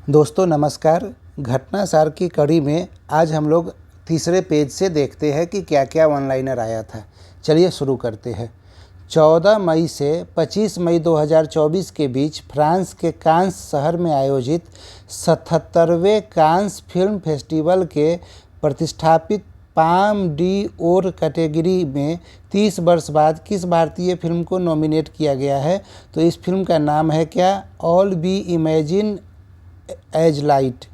दोस्तों नमस्कार। घटनासार की कड़ी में आज हम लोग तीसरे पेज से देखते हैं कि क्या क्या वन लाइनर आया था। चलिए शुरू करते हैं। 14 मई से 25 मई 2024 के बीच फ्रांस के कांस शहर में आयोजित 77वें कांस फिल्म फेस्टिवल के प्रतिष्ठापित पाम डी ओर कैटेगरी में 30 वर्ष बाद किस भारतीय फिल्म को नॉमिनेट किया गया है? तो इस फिल्म का नाम है क्या? All we imagine as light.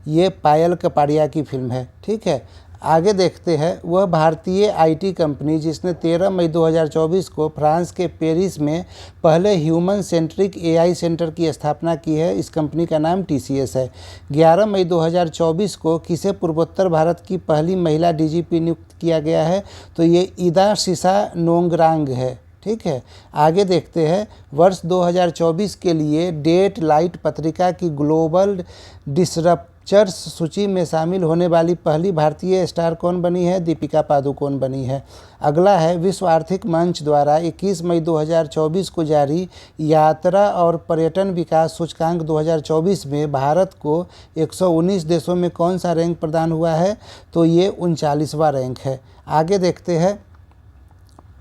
ये पायल कपाड़िया की फिल्म है। ठीक है, आगे देखते हैं। वह भारतीय आईटी कंपनी जिसने 13 मई 2024 को फ्रांस के पेरिस में पहले ह्यूमन सेंट्रिक एआई सेंटर की स्थापना की है, इस कंपनी का नाम टीसीएस है। 11 मई 2024 को किसे पूर्वोत्तर भारत की पहली महिला डीजीपी नियुक्त किया गया है? तो ये इदा सिसा नोंगरांग है। ठीक है, आगे देखते हैं। वर्ष 2024 के लिए डेट लाइट पत्रिका की ग्लोबल डिसरप्चर्स सूची में शामिल होने वाली पहली भारतीय स्टार कौन बनी है? दीपिका पादुकोण बनी है। अगला है, विश्व आर्थिक मंच द्वारा 21 मई 2024 को जारी यात्रा और पर्यटन विकास सूचकांक 2024 में भारत को 119 देशों में कौन सा रैंक प्रदान हुआ है? तो ये 39वां रैंक है। आगे देखते हैं।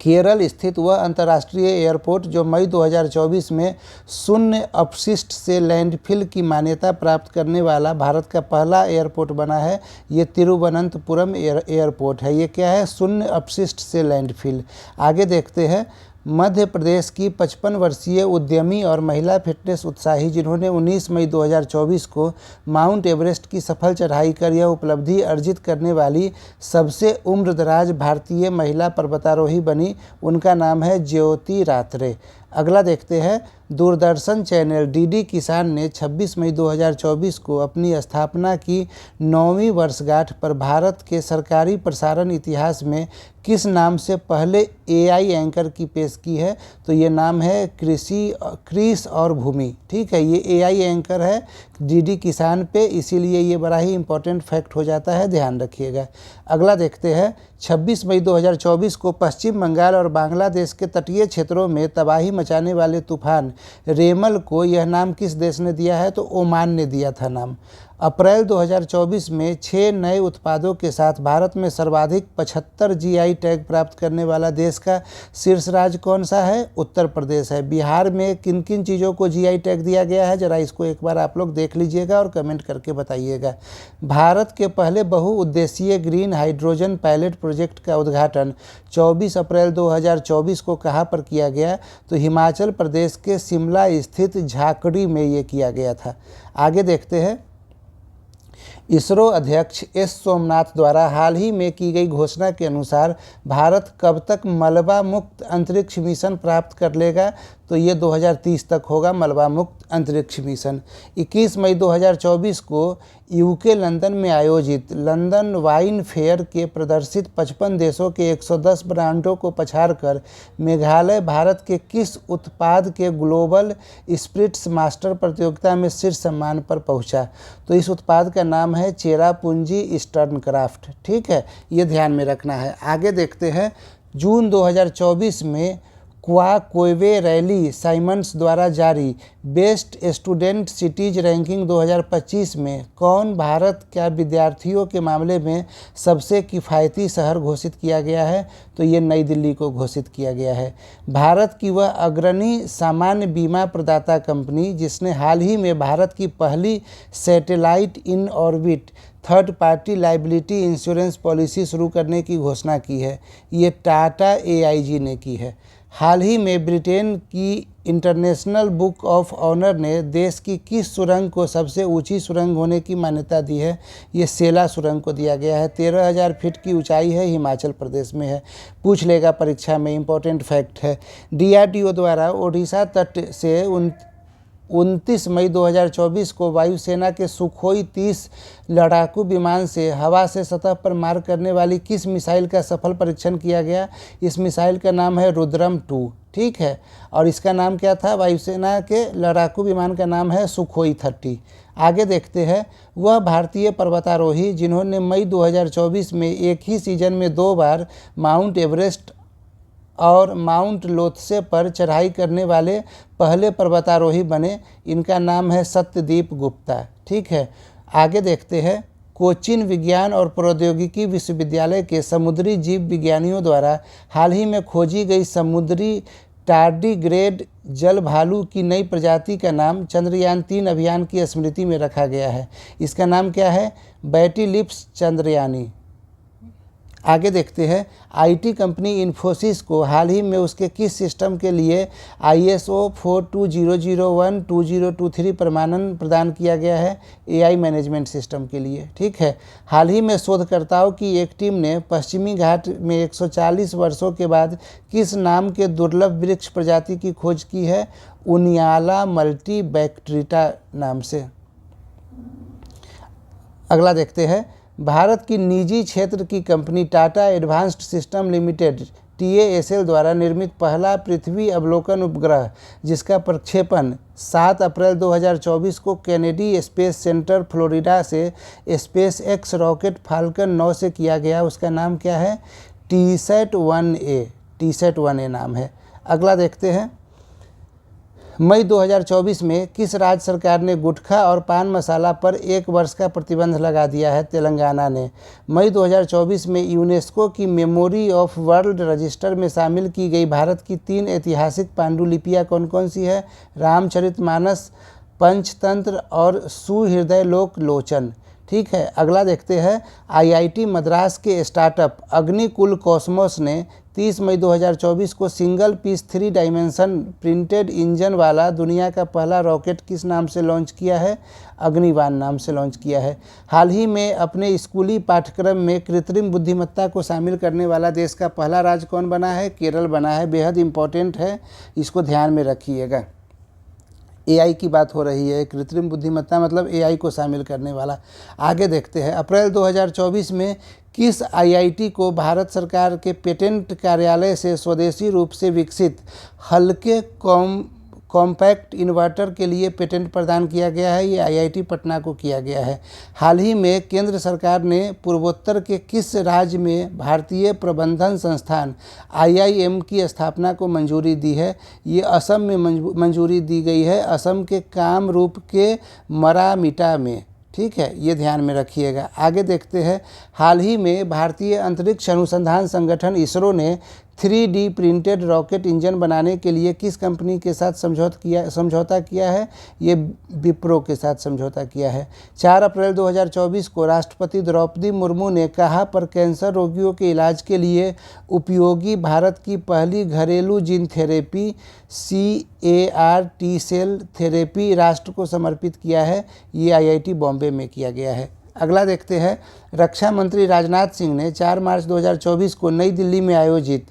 केरल स्थित वह अंतर्राष्ट्रीय एयरपोर्ट जो मई 2024 में शून्य अपशिष्ट से लैंडफिल की मान्यता प्राप्त करने वाला भारत का पहला एयरपोर्ट बना है, ये तिरुवनंतपुरम एयरपोर्ट है। ये क्या है? शून्य अपशिष्ट से लैंडफिल। आगे देखते हैं। मध्य प्रदेश की 55 वर्षीय उद्यमी और महिला फिटनेस उत्साही जिन्होंने 19 मई 2024 को माउंट एवरेस्ट की सफल चढ़ाई कर यह उपलब्धि अर्जित करने वाली सबसे उम्रदराज भारतीय महिला पर्वतारोही बनी, उनका नाम है ज्योति रात्रे। अगला देखते हैं। दूरदर्शन चैनल डीडी किसान ने 26 मई 2024 को अपनी स्थापना की 9वीं वर्षगांठ पर भारत के सरकारी प्रसारण इतिहास में किस नाम से पहले एआई एंकर की पेश की है? तो ये नाम है क्रिस और भूमि। ठीक है, ये एआई एंकर है डीडी किसान पे, इसीलिए ये बड़ा ही इंपॉर्टेंट फैक्ट हो जाता है, ध्यान रखिएगा। अगला देखते हैं। 26 मई 2024 को पश्चिम बंगाल और बांग्लादेश के तटीय क्षेत्रों में तबाही मचाने वाले तूफान रेमल को यह नाम किस देश ने दिया है? तो ओमान ने दिया था नाम। अप्रैल 2024 में 6 नए उत्पादों के साथ भारत में सर्वाधिक 75 जीआई टैग प्राप्त करने वाला देश का शीर्ष राज्य कौन सा है? उत्तर प्रदेश है। बिहार में किन किन चीज़ों को जीआई टैग दिया गया है, जरा इसको एक बार आप लोग देख लीजिएगा और कमेंट करके बताइएगा। भारत के पहले बहुउद्देशीय ग्रीन हाइड्रोजन पायलट प्रोजेक्ट का उद्घाटन 24 अप्रैल 2024 को कहाँ पर किया गया? तो हिमाचल प्रदेश के शिमला स्थित झाकड़ी में ये किया गया था। आगे देखते हैं। इसरो अध्यक्ष एस सोमनाथ द्वारा हाल ही में की गई घोषणा के अनुसार भारत कब तक मलबा मुक्त अंतरिक्ष मिशन प्राप्त कर लेगा? तो ये 2030 तक होगा मलबा मुक्त अंतरिक्ष मिशन। 21 मई 2024 को यूके लंदन में आयोजित लंदन वाइन फेयर के प्रदर्शित 55 देशों के 110 ब्रांडों को पछाड़कर मेघालय भारत के किस उत्पाद के ग्लोबल स्पिरिट्स मास्टर प्रतियोगिता में शीर्ष सम्मान पर पहुंचा? तो इस उत्पाद का नाम है चेरापूंजी ईस्टर्न क्राफ्ट। ठीक है, ये ध्यान में रखना है। आगे देखते हैं। जून 2024 में क्वाकोवे रैली साइमंड्स द्वारा जारी बेस्ट स्टूडेंट सिटीज रैंकिंग 2025 में कौन भारत का विद्यार्थियों के मामले में सबसे किफ़ायती शहर घोषित किया गया है? तो ये नई दिल्ली को घोषित किया गया है। भारत की वह अग्रणी सामान्य बीमा प्रदाता कंपनी जिसने हाल ही में भारत की पहली satellite in orbit third party liability insurance policy शुरू करने की घोषणा की है, ये टाटा एआईजी ने की है। हाल ही में ब्रिटेन की इंटरनेशनल बुक ऑफ ऑनर ने देश की किस सुरंग को सबसे ऊंची सुरंग होने की मान्यता दी है? ये सेला सुरंग को दिया गया है। 13,000 फीट की ऊंचाई है, हिमाचल प्रदेश में है। पूछ लेगा परीक्षा में, इंपॉर्टेंट फैक्ट है। डीआरडीओ द्वारा ओडिशा तट से 29 मई 2024 को वायुसेना के सुखोई 30 लड़ाकू विमान से हवा से सतह पर मार करने वाली किस मिसाइल का सफल परीक्षण किया गया? इस मिसाइल का नाम है रुद्रम 2। ठीक है, और इसका नाम क्या था? वायुसेना के लड़ाकू विमान का नाम है सुखोई 30। आगे देखते हैं। वह भारतीय पर्वतारोही जिन्होंने मई 2024 में एक ही सीजन में 2 बार माउंट एवरेस्ट और माउंट लोत्से पर चढ़ाई करने वाले पहले पर्वतारोही बने। इनका नाम है सत्यदीप गुप्ता। ठीक है, आगे देखते हैं। कोचीन विज्ञान और प्रौद्योगिकी विश्वविद्यालय के समुद्री जीव विज्ञानियों द्वारा हाल ही में खोजी गई समुद्री टार्डीग्रेड जल भालू की नई प्रजाति का नाम चंद्रयान-3 अभियान की स्मृति में रखा गया है। इसका नाम क्या है? बैटिलिप्स चंद्रयानी। आगे देखते हैं। आईटी कंपनी इन्फोसिस को हाल ही में उसके किस सिस्टम के लिए ISO 42001-2023 प्रमाणन प्रदान किया गया है? AI मैनेजमेंट सिस्टम के लिए। ठीक है, हाल ही में शोधकर्ताओं की एक टीम ने पश्चिमी घाट में 140 वर्षों के बाद किस नाम के दुर्लभ वृक्ष प्रजाति की खोज की है? उनियाला मल्टीबैक्ट्रीटा नाम से। अगला देखते हैं। भारत की निजी क्षेत्र की company Tata advanced system limited TASL द्वारा निर्मित पहला पृथ्वी अवलोकन उपग्रह, जिसका प्रक्षेपण 7 अप्रैल 2024 को केनेडी स्पेस सेंटर फ्लोरिडा से SpaceX रॉकेट फाल्कन 9 से किया गया, उसका नाम क्या है? TSAT-1A नाम है। अगला देखते हैं। मई 2024 में किस राज्य सरकार ने गुटखा और पान मसाला पर 1 वर्ष का प्रतिबंध लगा दिया है? तेलंगाना ने। मई 2024 में यूनेस्को की मेमोरी ऑफ वर्ल्ड रजिस्टर में शामिल की गई भारत की 3 ऐतिहासिक पांडुलिपियाँ कौन कौन सी है? रामचरितमानस, पंचतंत्र और सुहृदय लोचन। ठीक है, अगला देखते हैं। IIT मद्रास के स्टार्टअप अग्निकुल कॉस्मोस ने 30 मई 2024 को single piece 3 dimension printed engine वाला दुनिया का पहला रॉकेट किस नाम से लॉन्च किया है? अग्निवान नाम से लॉन्च किया है। हाल ही में अपने स्कूली पाठ्यक्रम में कृत्रिम बुद्धिमत्ता को शामिल करने वाला देश का पहला राज्य कौन बना है? केरल बना है। बेहद इम्पोर्टेंट है, इसको ध्यान में रखिएगा। AI की बात हो रही है, कृत्रिम बुद्धिमत्ता मतलब AI को शामिल करने वाला। आगे देखते हैं। अप्रैल 2024 में किस IIT को भारत सरकार के पेटेंट कार्यालय से स्वदेशी रूप से विकसित हल्के कॉम्पैक्ट इन्वर्टर के लिए पेटेंट प्रदान किया गया है? ये IIT पटना को किया गया है। हाल ही में केंद्र सरकार ने पूर्वोत्तर के किस राज्य में भारतीय प्रबंधन संस्थान IIM की स्थापना को मंजूरी दी है? ये असम में मंजूरी दी गई है, असम के कामरूप के मरामीटा में। ठीक है, ये ध्यान में रखिएगा। आगे देखते हैं। हाल ही में भारतीय अंतरिक्ष अनुसंधान संगठन ISRO ने 3D प्रिंटेड रॉकेट इंजन बनाने के लिए किस कंपनी के साथ समझौता किया है? ये विप्रो के साथ समझौता किया है। 4 अप्रैल 2024 को राष्ट्रपति द्रौपदी मुर्मू ने कहा पर कैंसर रोगियों के इलाज के लिए उपयोगी भारत की पहली घरेलू जीन थेरेपी CAR T-सेल थेरेपी राष्ट्र को समर्पित किया है। ये IIT बॉम्बे में किया गया है। अगला देखते हैं। रक्षा मंत्री राजनाथ सिंह ने 4 मार्च 2024 को नई दिल्ली में आयोजित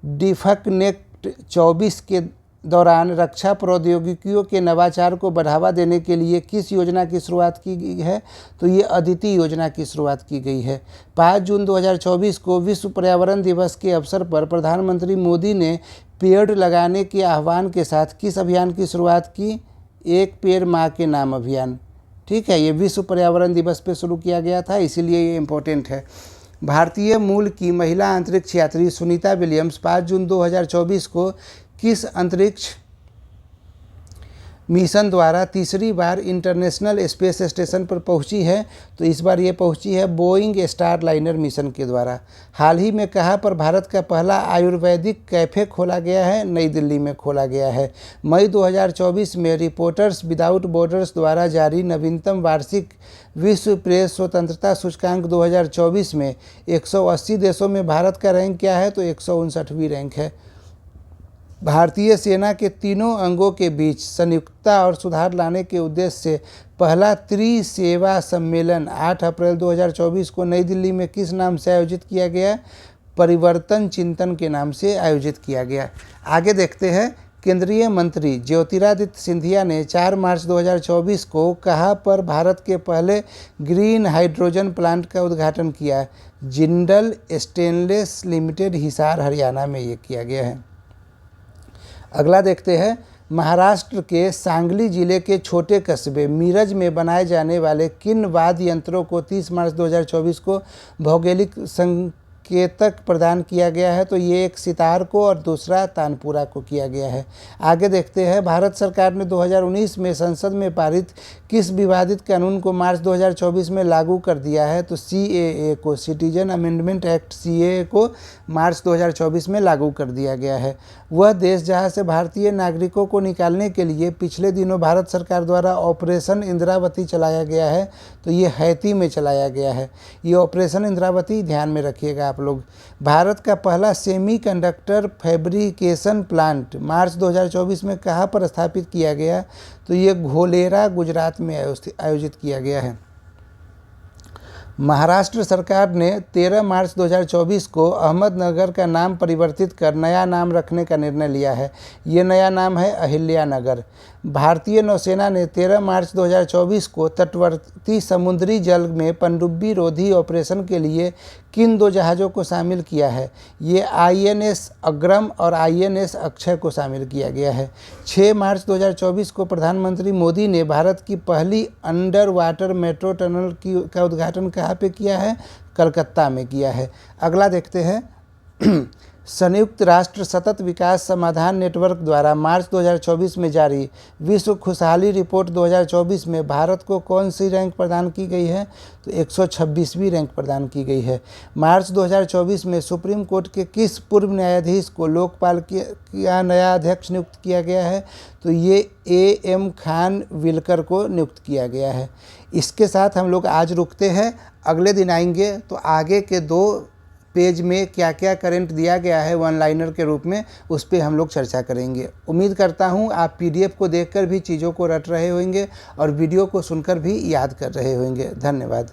डिफकनेक्ट 24 के दौरान रक्षा प्रौद्योगिकियों के नवाचार को बढ़ावा देने के लिए किस योजना की शुरुआत की गई है? तो ये अदिति योजना की शुरुआत की गई है। 5 जून 2024 को विश्व पर्यावरण दिवस के अवसर पर प्रधानमंत्री मोदी ने पेड़ लगाने के आह्वान के साथ किस अभियान की शुरुआत की? एक पेड़ माँ के नाम अभियान। ठीक है, ये विश्व पर्यावरण दिवस पे शुरू किया गया था, इसीलिए ये इम्पोर्टेंट है। भारतीय मूल की महिला अंतरिक्ष यात्री सुनीता विलियम्स 5 जून 2024 को किस अंतरिक्ष मिशन द्वारा तीसरी बार इंटरनेशनल स्पेस स्टेशन पर पहुंची है? तो इस बार ये पहुंची है बोइंग स्टारलाइनर मिशन के द्वारा। हाल ही में कहाँ पर भारत का पहला आयुर्वेदिक कैफ़े खोला गया है? नई दिल्ली में खोला गया है। मई 2024 में रिपोर्टर्स विदाउट बॉर्डर्स द्वारा जारी नवीनतम वार्षिक विश्व प्रेस स्वतंत्रता सूचकांक 2024 में 180 देशों में भारत का रैंक क्या है? तो 159वीं रैंक है। भारतीय सेना के तीनों अंगों के बीच संयुक्तता और सुधार लाने के उद्देश्य से पहला त्रिसेवा सम्मेलन 8 अप्रैल 2024 को नई दिल्ली में किस नाम से आयोजित किया गया? परिवर्तन चिंतन के नाम से आयोजित किया गया। आगे देखते हैं। केंद्रीय मंत्री ज्योतिरादित्य सिंधिया ने 4 मार्च 2024 को कहाँ पर भारत के पहले ग्रीन हाइड्रोजन प्लांट का उद्घाटन किया? जिंदल स्टेनलेस लिमिटेड, हिसार, हरियाणा में ये किया गया है। अगला देखते हैं। महाराष्ट्र के सांगली जिले के छोटे कस्बे मीरज में बनाए जाने वाले किन वाद्य यंत्रों को 30 मार्च 2024 को भौगोलिक केतक प्रदान किया गया है, तो ये एक सितार को और दूसरा तानपुरा को किया गया है। आगे देखते हैं, भारत सरकार ने 2019 में संसद में पारित किस विवादित कानून को मार्च 2024 में लागू कर दिया है? तो CAA को, सिटीजन अमेंडमेंट एक्ट CAA को मार्च 2024 में लागू कर दिया गया है। वह देश जहां से भारतीय नागरिकों को निकालने के लिए पिछले दिनों भारत सरकार द्वारा ऑपरेशन इंद्रावती चलाया गया है, तो ये हैती में चलाया गया है। ये ऑपरेशन इंद्रावती ध्यान में रखिएगा आप लोग। भारत का पहला सेमीकंडक्टर फैब्रिकेशन प्लांट मार्च 2024 में कहाँ पर स्थापित किया गया? तो ये घोलेरा, गुजरात में आयोजित किया गया है। महाराष्ट्र सरकार ने 13 मार्च 2024 को अहमदनगर का नाम परिवर्तित कर नया नाम रखने का निर्णय लिया है। ये नया नाम है अहिल्यानगर। भारतीय नौसेना ने 13 मार्च 2024 को तटवर्ती समुद्री जल में पनडुब्बी रोधी ऑपरेशन के लिए किन 2 जहाज़ों को शामिल किया है? ये INS अग्रम और INS अक्षय को शामिल किया गया है। 6 मार्च 2024 को प्रधानमंत्री मोदी ने भारत की पहली अंडर वाटर मेट्रो टनल का उद्घाटन कहाँ पे किया है? कलकत्ता में किया है। अगला देखते हैं, संयुक्त राष्ट्र सतत विकास समाधान नेटवर्क द्वारा मार्च 2024 में जारी विश्व खुशहाली रिपोर्ट 2024 में भारत को कौन सी रैंक प्रदान की गई है? तो 126वीं रैंक प्रदान की गई है। मार्च 2024 में सुप्रीम कोर्ट के किस पूर्व न्यायाधीश को लोकपाल का नया अध्यक्ष नियुक्त किया गया है? तो ये AM खान विलकर को नियुक्त किया गया है। इसके साथ हम लोग आज रुकते हैं। अगले दिन आएंगे तो आगे के 2 पेज में क्या क्या करंट दिया गया है वन लाइनर के रूप में, उस पर हम लोग चर्चा करेंगे। उम्मीद करता हूँ आप PDF को देखकर भी चीज़ों को रट रहे होंगे और वीडियो को सुनकर भी याद कर रहे होंगे। धन्यवाद।